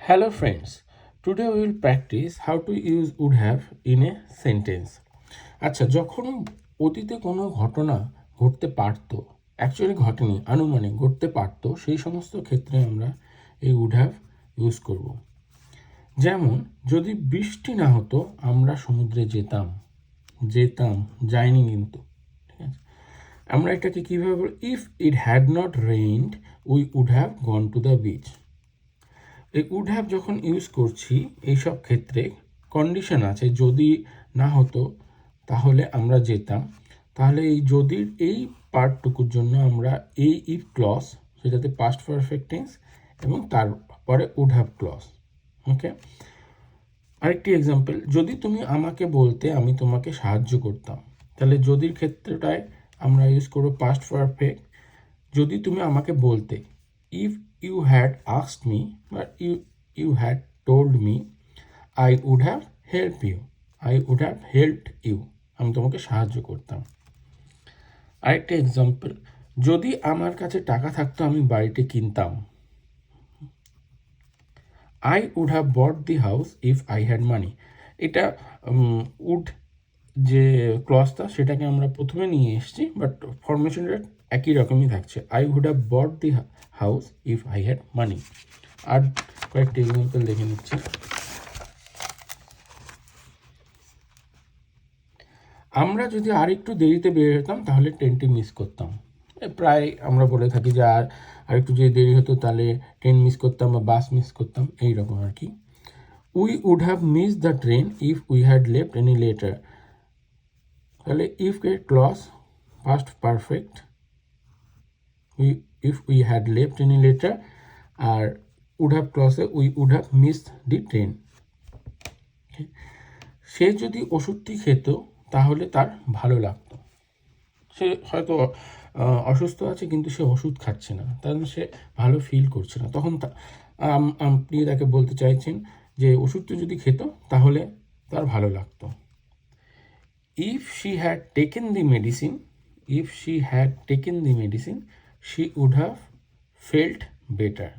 Hello friends, today we will practice how to use would have in a sentence. আচ্ছা, যখন অতীতে কোনো ঘটনা ঘটতে পারতো, অ্যাকচুয়ালি ঘটেনি, আনুমানিক ঘটতে পারতো, সেই সমস্ত ক্ষেত্রে আমরা এই would have ইউজ করব। যেমন যদি বৃষ্টি না হতো আমরা সমুদ্রে যেতাম, যাইনি কিন্তু, ঠিক আছে। আমরা এটাকে কীভাবে বলব? If it had not rained we would have gone to the beach. এই উড হ্যাভ যখন ইউজ করছি এইসব ক্ষেত্রে কন্ডিশন আছে, যদি না হতো তাহলে আমরা যেতাম, তাহলে এই যদির এই পার্টটুকুর জন্য আমরা এই ইফ ক্লজ, সেটাতে পাস্ট পারফেক্ট টেন্স এবং তারপরে উড হ্যাভ ক্লজ। ওকে, আরেকটি এক্সাম্পল, যদি তুমি আমাকে বলতে আমি তোমাকে সাহায্য করতাম, তাহলে যদির ক্ষেত্রটায় আমরা ইউজ করবো পাস্ট পারফেক্ট। যদি তুমি আমাকে বলতে, if you had asked me বা you had told me I would have helped you, আমি তোমাকে সাহায্য করতাম। আরেকটা এক্সাম্পল, যদি আমার কাছে টাকা থাকতো আমি বাড়িটি কিনতাম। I would have bought the house if I had money. এটা উড যে ক্লজটা সেটাকে আমরা প্রথমে নিয়ে এসেছি, বাট ফরমেশনটা একই রকমই থাকছে। I would have bought the house if I had money. আর কয়েকটি এক্সাম্পল দেখে নিচ্ছি। আমরা যদি আর একটু দেরিতে বের হতাম তাহলে ট্রেনটি মিস করতাম। প্রায় আমরা বলে থাকি যে আর একটু যদি দেরি হতো তাহলে ট্রেন মিস করতাম বা বাস মিস করতাম, এইরকম আর কি। We would have miss the train if we had left any later. তাহলে ইফ এর clause past perfect, if we had left any later, আর উড হ্যাভ ক্লজে we would have missed the train. সে যদি ওষুধটি খেত তাহলে তার ভালো লাগতো। সে হয়তো অসুস্থ আছে কিন্তু সে ওষুধ খাচ্ছে না, তার সে ভালো ফিল করছে না, তখন আপনি তাকে বলতে চাইছেন যে ওষুধটা যদি খেত তাহলে তার ভালো লাগতো। If she had taken the medicine she would have felt better.